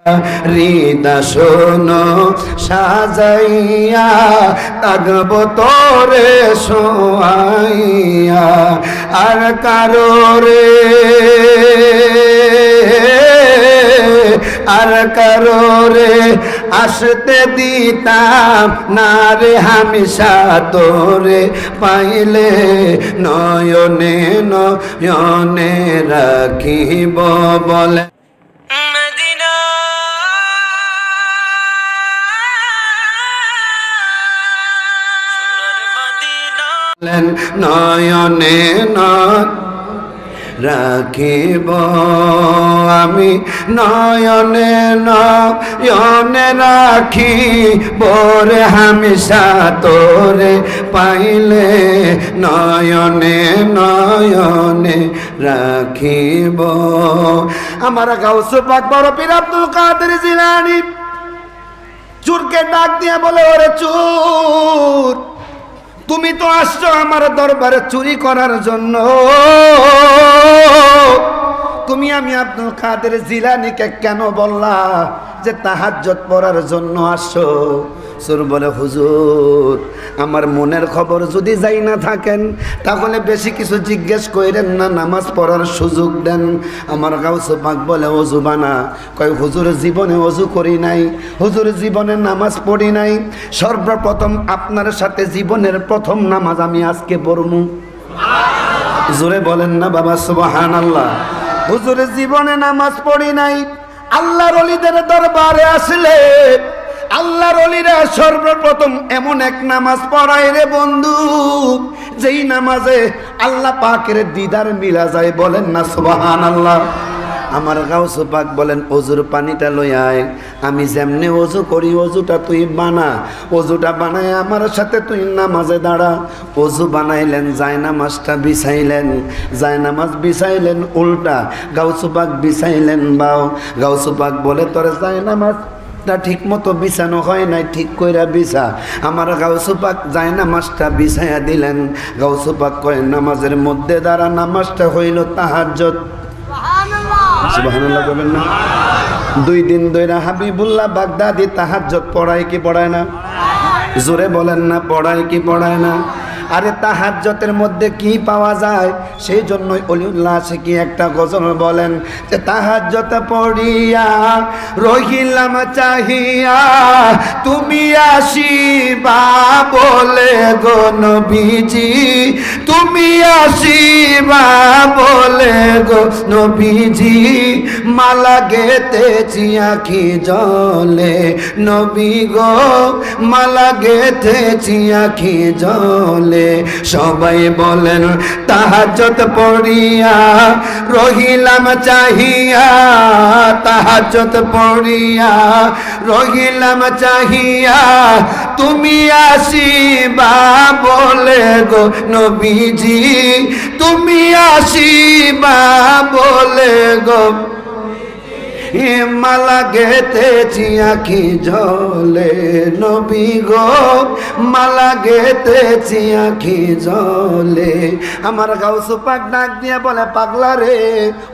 হৃদা শোনো সাজাইয়া তাগব তোরে সোয়াইয়া আর কারো রে আসতে দিতাম না রে হামেশা তোরে পাইলে নয়নে নয়নে রাখিব বলে নয়নে রাখিব আমি নয়নে নয়নে রাখিব রে হামেশা তোরে পাইলে নয়নে নয়নে রাখিব। আমার গাউস পাক বড় পীর আব্দুল কাদের জিলানী চোরকে ডাক দিয়ে বলে, ওরে চোর, তুমি তো আসছো আমার দরবারে চুরি করার জন্য। তুমি আমি আব্দুল কাদের জিলানীকে কেন বললা যে তাহাজ্জুদ পড়ার জন্য আসছো? চোর বলে, হুজুর, আমার মনের খবর যদি যাই না থাকেন তাহলে বেশি কিছু জিজ্ঞেস করেন না, নামাজ পড়ার সুযোগ দেন। আমার গাউস পাক বলে, ওযু বানা। কয়, হুজুর জীবনে ওযু করি নাই, হুজুর জীবনে নামাজ পড়ি নাই, সর্বপ্রথম আপনার সাথে জীবনের প্রথম নামাজ আমি আজকে পড়মু। জোরে বলেন না বাবা সুবহানাল্লাহ। হুজুর জীবনে নামাজ পড়ি নাই। আল্লাহর ওলিদের দরবারে আসলে আল্লাহর ওলিরা সর্বপ্রথম এমন এক নামাজ পড়ায় রে বন্ধু, যেই নামাজে আল্লাহ পাকের দিদার মিলা যায়। বলেন না সুবহানাল্লাহ। আমার গাউস পাক বলেন, ওজুর পানিটা লই আয়, আমি যেমনে ওযু করি ওযুটা তুই বানা, ওযুটা বানায় আমার সাথে তুই নামাজে দাঁড়া। ওযু বানাইলেন, জায়নামাজটা বিছাইলেন, জায়নামাজ বিছাইলেন উল্টা, গাউস পাক বিছাইলেন বাও। গাউস পাক বলে, তোর জায়নামাজ তা ঠিক মতো বিছানো হয় নাই, ঠিক কইরা বিছা। আমার গাউস পাক জায়নামাজটা বিছাইয়া দিলেন। গাউস পাক কয়, নামাজের মধ্যে দাঁড়া, নামাজটা হইল তাহাজ্জুদ। সুবহানাল্লাহ বলেন না। 2 দিন ধরে হাবিবুল্লাহ বাগদাদি তাহাজ্জুদ পড়ায় কি পড়ায় না? জোরে বলেন না, পড়ায় কি পড়ায় না? আরে তাহাজ্জুদের মধ্যে কি পাওয়া যায়? সেই জন্যই অলিউল্লাহ আশিকি একটা গজল বলেন যে, তাহাজ্জুদ পড়িয়া রহিলাম চাহিয়া তুমি আসিবা বলে গো নবীজি, তুমি আসিবা বলে গো নবীজি, মালা গেথেছি আঁখি জলে নবী গো, মালা গেথেছি আঁখি জলে। সবাই বলেন, তাহাজ্জুদ পড়িয়া রহিলাম চাহিয়া, তাহাজ্জুদ পড়িয়া রহিলাম চাহিয়া তুমি আসিবা বলে গো নবীজি, তুমি আসিবা বলে গো, মালা গেথেছি আঁখি জলে নবী গো, মালা গেথেছি আঁখি জলে। আমার গাউস পাক ডাক দিয়া বলে, পাগলা রে,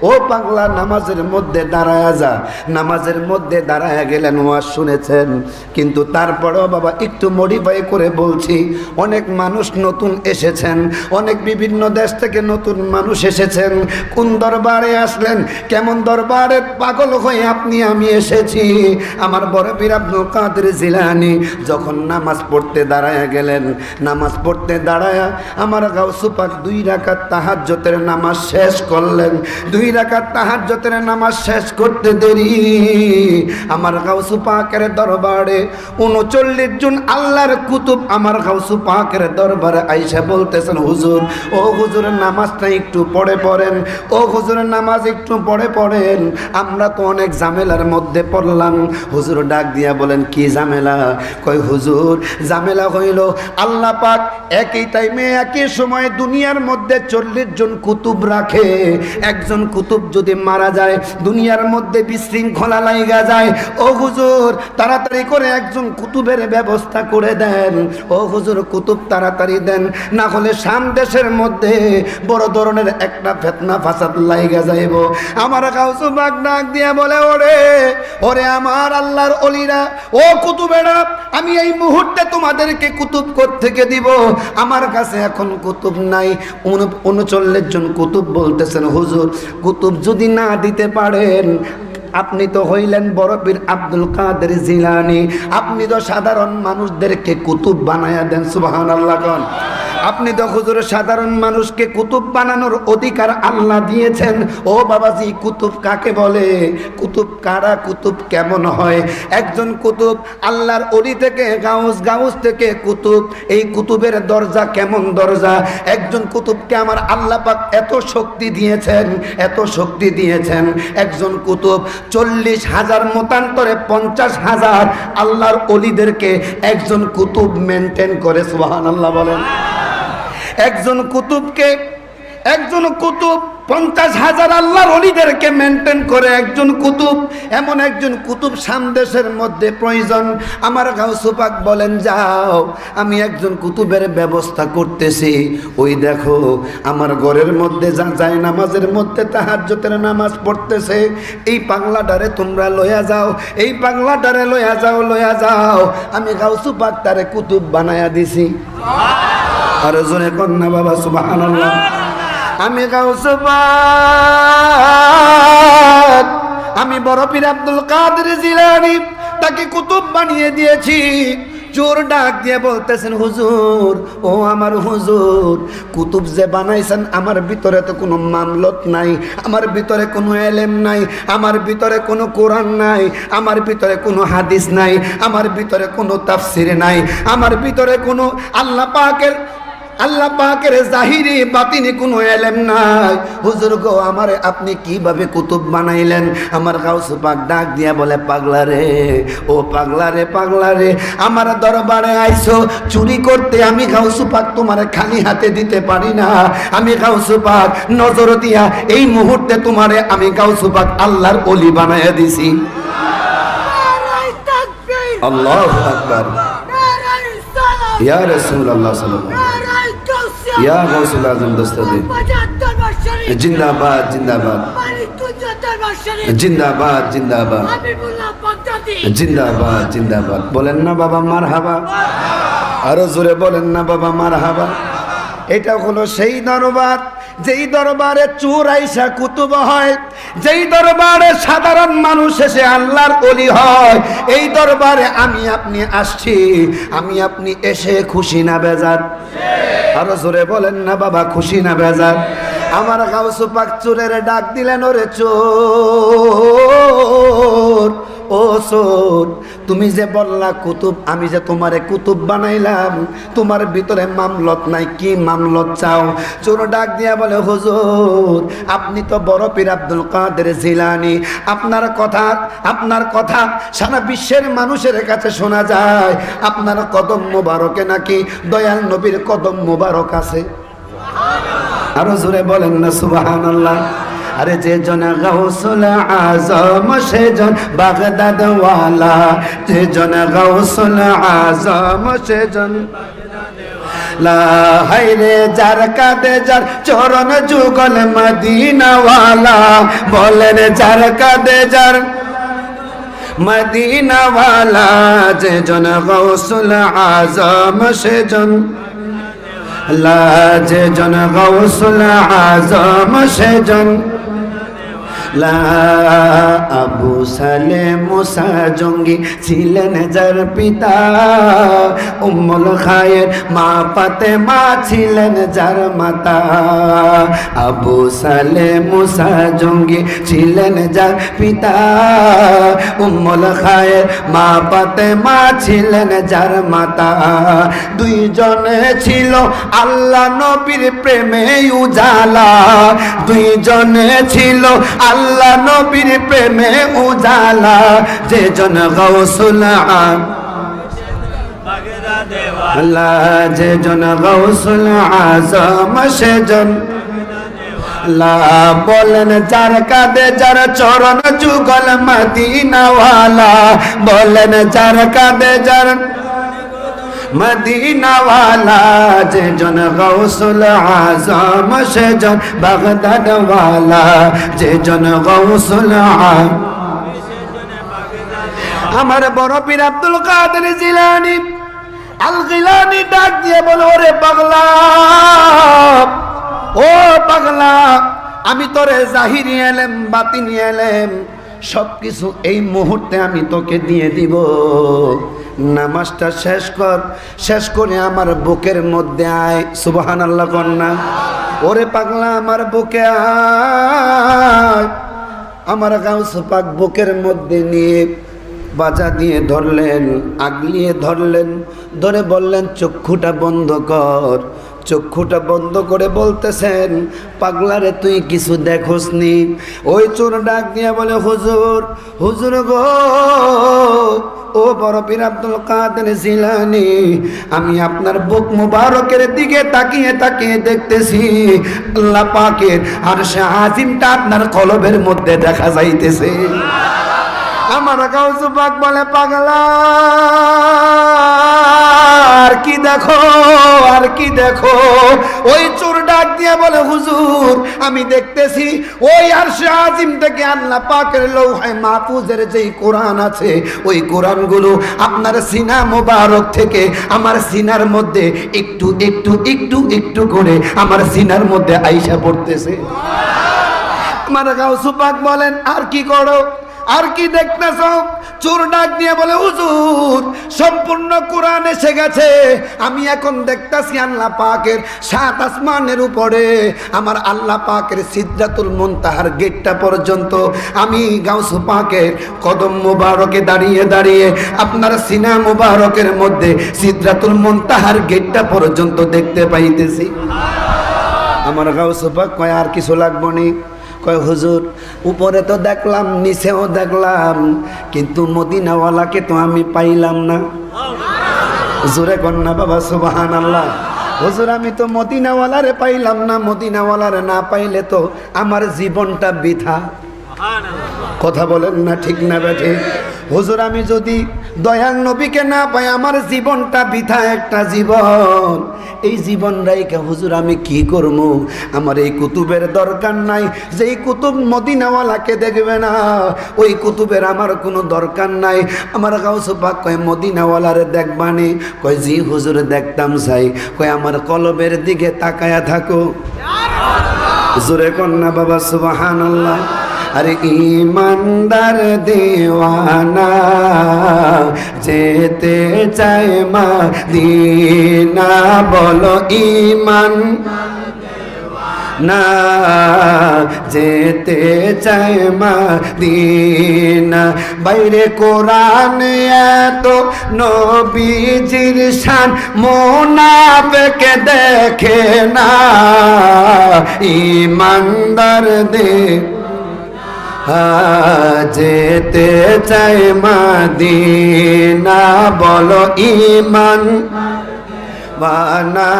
ও পাগলা, নামাজের মধ্যে দাঁড়ায়া যা। নামাজের মধ্যে দাঁড়ায়া গেলেন, ওয়াজ শুনেছেন, কিন্তু তারপরেও বাবা একটু মডিফাই করে বলছি, অনেক মানুষ নতুন এসেছেন, অনেক বিভিন্ন দেশ থেকে নতুন মানুষ এসেছেন। কোন দরবারে আসলেন, কেমন দরবারে পাগল হয়ে আপনি আমি এসেছি। আমার বড় পীর আব্দুল কাদের জিলানী যখন নামাজ পড়তে দাঁড়ায়া গেলেন, নামাজ পড়তে দাঁড়ায়া আমার গাউস পাক 2 রাকাত তাহাজ্জুদের নামাজ শেষ করলেন। 2 রাকাত তাহাজ্জুদের নামাজ শেষ করতে দেরি আমার গাউস পাকের দরবারে 39 জন আল্লাহর কুতুব আমার গাউস পাকের দরবারে আইসা বলতেছেন, হুজুর, ও হুজুর, নামাজটা একটু পড়ে পড়েন, ও হুজুর, নামাজ একটু পড়ে পড়েন, আমরা তো অনেক ঝামেলার মধ্যে পড়লাম। হুজুর ডাক দিয়া বলেন, কি ঝামেলা? কই, হুজুর, ঝামেলা হইল আল্লাহ পাক একই টাইমে একই সময় দুনিয়ার মধ্যে 40 জন কুতুব রাখে। একজন কুতুব যদি মারা যায় দুনিয়ার মধ্যে বিশৃঙ্খলা লাইগা যায়। ও হুজুর, তাড়াতাড়ি করে একজন কুতুবের ব্যবস্থা করে দেন। ও হুজুর, কুতুব তাড়াতাড়ি দেন, না হলে শাম দেশের মধ্যে বড় ধরনের একটা ফিতনা ফাসাদ লাইগা যাইব। আমার গাউস পাক ডাক দিয়া বলে, বলে, ওরে আমার আল্লাহর ওলিরা, ও কুতুবেরা, আমি এই মুহূর্তে তোমাদেরকে কুতুব কোত্থেকে দিব? আমার কাছে এখন কুতুব নাই। 39 জন কুতুব বলতেছেন, হুজুর কুতুব যদি না দিতে পারেন, আপনি তো হইলেন বড় পীর আব্দুল কাদের জিলানী, আপনি তো সাধারণ মানুষদেরকে কুতুব বানায়া দেন। সুবহানাল্লাহ কোন। আপনি তো হুজুর সাধারণ মানুষকে কুতুব বানানোর অধিকার আল্লাহ দিয়েছেন। ও বাবাজি, কুতুব কাকে বলে? কুতুব কারা? কুতুব কেমন হয়? একজন কুতুব আল্লাহর ওলি থেকে গাউস, গাউস থেকে কুতুব। এই কুতুবের দরজা কেমন দরজা? একজন কুতুবকে আমার আল্লাহ পাক এত শক্তি দিয়েছেন, এত শক্তি দিয়েছেন। একজন কুতুব 40,000 মতান্তরে 50,000 আল্লাহর ওলিদেরকে একজন কুতুব মেনটেন করে। সুবহানাল্লাহ বলেন। একজন কুতুব 50,000 আল্লাহর ওলিদেরকে মেনটেন করে। একজন কুতুব, এমন একজন কুতুব সামদেশের মধ্যে প্রয়োজন। আমার গাউসুল পাক বলেন, যাও আমি একজন কুতুবের ব্যবস্থা করতেছি। ওই দেখো আমার ঘরের মধ্যে যায় নামাজের মধ্যে তাহাজ্জুদের নামাজ পড়তেছে। এই পাগলাটারে তোমরা লইয়া যাও, এই পাগলাটারে লইয়া যাও। আমি গাউসুল পাক তারে কুতুব বানায়া দিছি। আর জোরে কন্যা বাবা সুবহানাল্লাহ। আমি গাউসুল পাক, আমি বড় পীর আব্দুল কাদের জিলানী, তাকে কুতুব বানিয়ে দিয়েছি। চোর ডাক দিয়ে বলতেছেন, হুজুর, ও আমার হুজুর, কুতুব যে বানাইছেন, আমার ভিতরে তো কোনো মামলত নাই, আমার ভিতরে কোনো এলেম নাই, আমার ভিতরে কোনো কোরআন নাই, আমার ভিতরে কোনো হাদিস নাই, আমার ভিতরে কোনো তাফসির নাই, আমার ভিতরে কোনো আল্লাহ পাকের জাহিরি বাতিনি কোনো এলেম নাই। হুজুর গো, আমারে আপনি কিভাবে কুতুব বানাইলেন? আমার গাউসুল পাক ডাক দিয়া বলে, পাগলা রে, ও পাগলা রে, আমার দরবারে আইছো চুরি করতে। আমি গাউসুল পাক তোমারে খালি হাতে দিতে পারি না। আমি গাউসুল পাক নজর দিয়া এই মুহূর্তে তোমারে আমি গাউসুল পাক আল্লাহর ওলি বানায়া দিছি। আল্লাহু আকবার। ইয়া রাসূলুল্লাহ সাল্লাল্লাহু আলাইহি ইয়া গাউসুল আজম দস্তগীর, জিন্দাবাদ জিন্দাবাদ, জিন্দাবাদ জিন্দাবাদ, জিন্দাবাদ জিন্দাবাদ। বলেন না বাবা মারহাবা? আরো জোরে বলেন না বাবা মারহাবা? এটা হলো সেই দরবার, যেই দরবারে চোর আইসা কুতুব হয়, যেই দরবারে সাধারণ মানুষ এসে আল্লাহর ওলি হয়। এই দরবারে আমি আপনি আসছি, আমি আপনি এসে খুশি না বেজার? আরো জোরে বলেন না বাবা, খুশি না বেজার? আমার গাউসুল পাক চোরের ডাক দিলেন, ওরে চোর, ও চোর, তুমি যে বললা কুতুব, আমি যে তোমারে কুতুব বানাইলাম, তোমার ভিতরে মামলত নাই, কি মামলত চাও? চোর ডাক দিয়া বলে, হুজুর, আপনি তো বড় পীর আব্দুল কাদের জিলানী, আপনার কথা সারা বিশ্বের মানুষের কাছে শোনা যায়। আপনার কদম মোবারকে নাকি দয়াল নবীর কদম মোবারক আছে। আরো জোরে বলেন না সুবহানাল্লাহ। আরে যে জন গাউসুল আজম সে জন বাগদাদ ওয়ালা, যে জন গাউসুল আজম সে জন লা হায়রে যার কাদে যার চরণ যুগল মদিনা ওয়ালা। বলেন যার কাদে যার মদিনা ওয়ালা, যে জন গাউসুল আজম সে জন লা, যে জন গাউসুল আজম সে জন লা। আবু সালেম মুসা জঙ্গি ছিলেন যার পিতা, উম্মুল খায়ের মা ফাতেমা ছিলেন যার মাতা। আবু সালেম মুসা জঙ্গি ছিলেন যার পিতা, উম্মুল খায়ের মা ফাতেমা ছিলেন যার মাতা। দুইজনে ছিল আল্লাহ নবীর প্রেমে উজালা, দুইজনে ছিল আল্লাহ নবীর প্রেমে উজালা। যে জন গাউসুল আল্লাহ, যে জন গাউসুল আজম সে জন লা। বলেন যার কাঁধে যার চরণ যুগল মদিনা ওয়ালা, বলেন যার কাঁধে যার মদিনা ওয়ালা, যে জন গাউসুল আজম সে জন বাগদাদ ওয়ালা, যে জন গাউসুল আমার বড় পীর আব্দুল কাদের জিলানী আল গিলানী ডাক দিয়ে বলে, ওরে পাগলা, ও পাগলা, আমি তোরে জাহিরি এলেম বাতিনি এলেম সবকিছু এই মুহূর্তে আমি তোকে দিয়ে দিব। নামাজটা শেষ কর, শেষ করে আমার বুকের মধ্যে আয়। সুবহানাল্লাহ কন্যা। ওরে পাগলা, আমার বুকে আয়। আমার গাউস পাক বুকের মধ্যে নিয়ে বাজা দিয়ে ধরলেন, আগলিয়ে ধরলেন, ধরে বললেন চক্ষুটা বন্ধ কর। চক্ষুটা বন্ধ করে বলতেছেন, পাগলারে তুই কিছু দেখোস নি? ওই চোর ডাক দিয়ে বলে, হুজুর, হুজুর গো, ও বড় পীর আব্দুল কাদের জিলানী, আমি আপনার বুক মুবারকের দিকে তাকিয়ে তাকিয়ে দেখতেছি আল্লাহ পাকের আরশে আজিমটা আপনার কলবের মধ্যে দেখা যাইতেছে। আমার গাউস পাক বলে, পাগলা আর কি দেখো, আর কি দেখো? ওই চোর ডাক দিয়ে বলে, হুজুর, আমি দেখতেছি ওই আরশে আজিম থেকে আল্লাহ পাকের লৌহে মাহফুজের যেই কোরআন আছে, ওই কোরআনগুলো আপনার সিনা মোবারক থেকে আমার সিনার মধ্যে একটু একটু একটু একটু করে আমার সিনার মধ্যে আইসা পড়তেছে। আমার গাউস পাক বলেন, আর কি করো, আর কি দেখতেছ? চোর ডাক দিয়ে বলে, হুজুর, সম্পূর্ণ কোরআন এসে গেছে। আমি এখন দেখতেছি আল্লাহ পাকের সাত আসমানের উপরে আমার আল্লাহ পাকের সিদরাতুল মুনতাহার গেটটা পর্যন্ত আমি গাউস পাকের কদম মুবারকে দাঁড়িয়ে দাঁড়িয়ে আপনার সিনা মুবারকের মধ্যে সিদরাতুল মুনতাহার গেটটা পর্যন্ত দেখতে পাইতেছি। আমার গাউস পাক কয়, আর কিছু লাগবে না? কয়, হুজুর, উপরে তো দেখলাম, নিচেও দেখলাম, কিন্তু মদিনাওয়ালাকে তো আমি পাইলাম না। জোরে কন্যা বাবা সুবহানাল্লাহ। হুজুর, আমি তো মদিনাওয়ালারে পাইলাম না। মদিনাওয়ালারে না পাইলে তো আমার জীবনটা বৃথা। কথা বলেন না ঠিক না বেঠে? হুজুর, আমি যদি দয়াল নবীকে না পাই আমার জীবনটা বৃথা একটা জীবন। এই জীবন রাইকা হুজুর আমি কি করব? আমার এই কুতুবের দরকার নাই। যেই কুতুব মদিনাওয়ালাকে দেখবে না, ওই কুতুবের আমার কোনো দরকার নাই। আমার গাউস পাক কয়, মদিনাওয়ালারে দেখবানি? কয়, জি হুজুর, দেখতাম চাই। কয়, আমার কলবের দিকে তাকায়া থাকো। জোরে কন্যা বাবা সুবহানাল্লাহ। अरे ईमानदार दीवाना जेते चाय मदीना बोलो ईमान ना जेते चाय मदीना বাইরে কোরআন এত নবীজির শান মুনাফিক দেখে না ঈমানদার দে যেতে চাই মদিনা বলো ঈমান বানা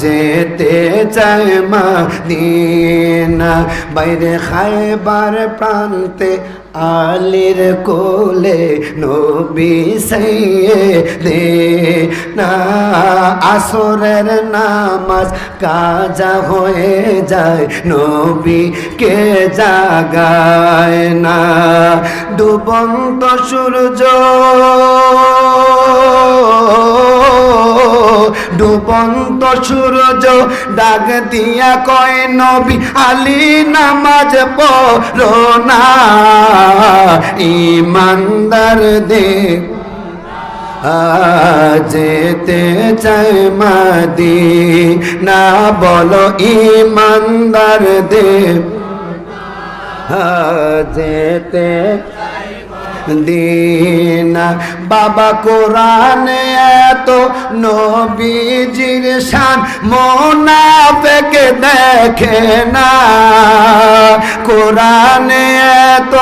যেতে চাই মদিনা বাইরে খায়বার প্রান্তে আলীর কোলে নবী সাইয়েদেনা আসরের নামাজ কাজা হয়ে যায় নবী কে জাগায় না ডুবন্ত সূর্য ডুবন্ত সূর্য ডাক দিয়া কয় নবী আলী নামাজ পড়ো না ঈমানদার দে যেতে চাই মদিনা বলো ঈমানদার দে যেতে দিনা বাবা কোরআনে এত নবীজির শান মুনাফিক দেখে না কোরআনে এত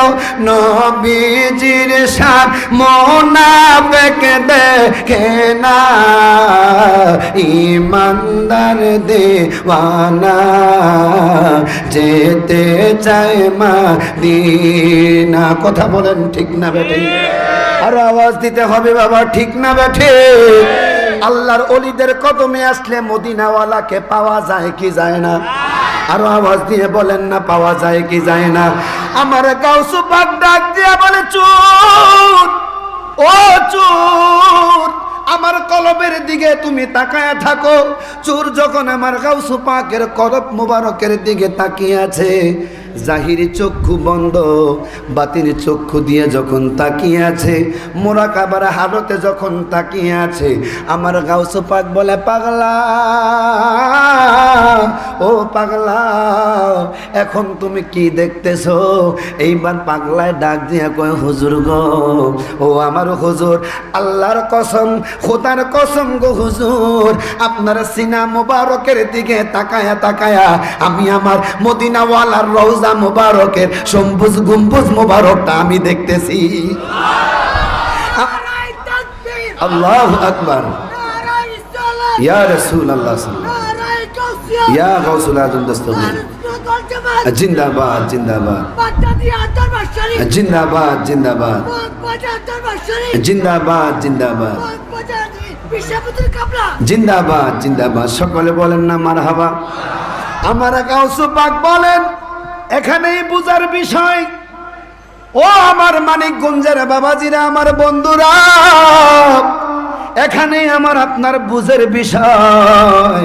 নবীজির শান মুনাফিক দেখে না ঈমানদার দেওয়ানা যেতে চায় মদিনা কথা বলেন ঠিক না বেঠে আর আওয়াজ দিতে হবে বাবা ঠিক না বেঠে আল্লাহর ওলিদের কদমে আসলে মদিনাওয়ালাকে পাওয়া যায় কি যায় না আর আওয়াজ দিয়ে বলেন না পাওয়া যায় কি যায় না আমার গাউস পাক ডাক দিয়া বলে চুপ দিকে তুমি তাকায়া থাকো। চোর যখন আমার গাউস পাকের কদম মুবারকের দিকে তাকিয়ে আছে, জাহিরি চক্ষু বন্ধ, বাতিনি চক্ষু দিয়ে যখন তাকিয়ে আছে, মুরাকাবার হালতে যখন তাকিয়ে আছে, আমার গাউস পাক বলে, পাগলা ও পাগলা, এখন তুমি কি দেখতেছো? এইবার পাগলায় ডাক দিয়ে কয়, হুজুর গো, ও আমার হুজুর, আল্লাহর কসম, খোদার কসম গো হুজুর, আপনার সিনা মুবারকের দিকে তাকায়া তাকায়া আমি আমার মদিনাওয়ালার রওজা মুবারকের সম্বুজ গম্বুজ মুবারকটা আমি দেখতেছি। আল্লাহু আকবার, ইয়া রাসূলুল্লাহ, ইয়া গাউসুল আজম দস্তগীর, জিন্দাবাদ জিন্দাবাদ, জিন্দাবাদ জিন্দাবাদ, জিন্দাবাদ জিন্দাবাদ, জিন্দাবাদ জিন্দাবাদ। সকলে বলেন না মারহাবা। আমার গাউস পাক বলেন, এখানেই বুঝার বিষয়, ও আমার মানিকগঞ্জের বাবাজিরা, আমার বন্ধুরা, এখানেই আমার আপনার বুঝের বিষয়।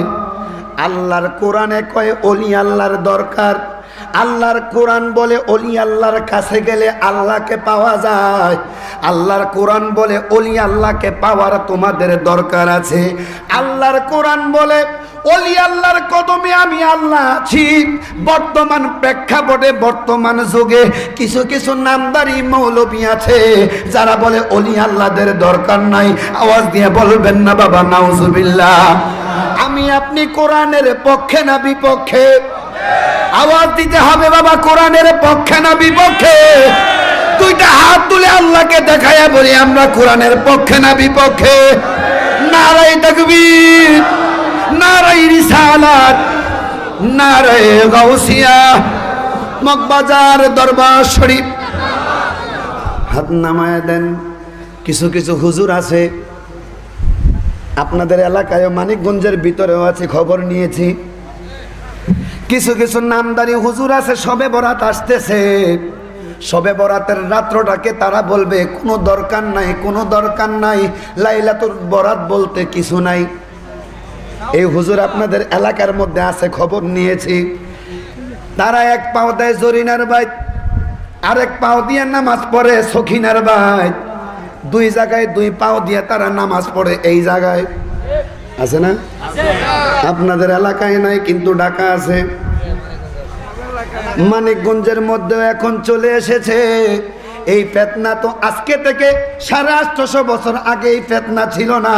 আল্লাহর কোরআনে কয় ওলি আল্লাহর দরকার। আল্লাহর কোরআন বলে ওলি আল্লাহর কাছে গেলে আল্লাহকে পাওয়া যায়। আল্লাহর কোরআন বলে ওলি আল্লাহকে পাওয়ার তোমাদের দরকার আছে। আল্লাহর কোরআন বলে ওলি আল্লাহর কদমে আমি আল্লাহ আছি। বর্তমান প্রেক্ষাপটে, বর্তমান যুগে কিছু কিছু নামদারি মৌলবী আছে যারা বলে ওলি আল্লাহদের দরকার নাই। আওয়াজ দিয়ে বলবেন না বাবা নাউজুবিল্লাহ। আমি আপনি কোরআনের পক্ষে না বিপক্ষে? আওয়াজ দিতে হবে বাবা, কোরআনের পক্ষে না বিপক্ষে? দুইটা হাত তুলে আল্লাহকে দেখায়া বলি, আমরা কোরআনের পক্ষে না বিপক্ষে? নারায়ে তাকবীর, নারায়ে রিসালাত, নারায়ে গাউসিয়া, মগবাজার দরবার শরীফ। হাত নামায় দেন। কিছু কিছু হুজুর আছে আপনাদের এলাকায়, মানিকগঞ্জের ভিতরেও আছে, খবর নিয়েছি। কিছু কিছু নামদারি হুজুর আছে, সবে বরাত আসতেছে, সবে বরাতের রাত্রটাকে তারা বলবে কোনো দরকার নাই, কোনো দরকার নাই, লাইলাতুল বরাত বলতে কিছু নাই। এই হুজুর আপনাদের এলাকার মধ্যে আছে, খবর নিয়েছি। তারা এক পাও দেয় জরিনার বাইত, আরেক পাও দিয়ে নামাজ পড়ে সখিনার বাইত। দুই জায়গায় দুই পাও দিয়ে তারা নামাজ পড়ে। এই জায়গায় আছে না? আপনাদের এলাকায় নাই, কিন্তু ঢাকা আছে। মানিকগঞ্জের মধ্যে এখন চলে এসেছে এই ফিতনা। তো আজকে থেকে 850 বছর আগে এই ফিতনা ছিল না।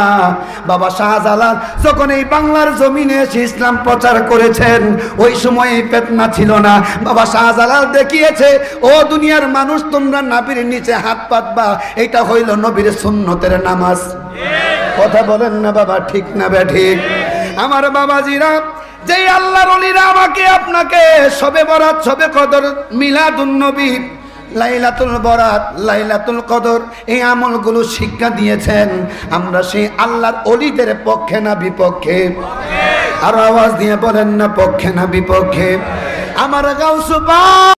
বাবা শাহজালাল যখন এই বাংলার জমিনে এসে ইসলাম প্রচার করেছেন, ওই সময় এই ফিতনা ছিল না। বাবা শাহজালাল দেখিয়েছে, ও দুনিয়ার মানুষ, তোমরা নাবির নিচে হাত পাতবা, এটা হইল নবীর সুন্নতের নামাজ। কথা বলেন না বাবা, ঠিক না বেঠিক? আমার বাবাজিরা, যে আল্লাহর ওলিরা আমাকে আপনাকে শবে বরাত, শবে কদর, মিলাদুন নবী, লাইলাতুল বরাত, লাইলাতুল কদর, এই আমলগুলো শিক্ষা দিয়েছেন, আমরা সেই আল্লাহর ওলিদের পক্ষে না বিপক্ষে? আর আওয়াজ দিয়ে বলেন না পক্ষে না বিপক্ষে? আমার গাউস পাক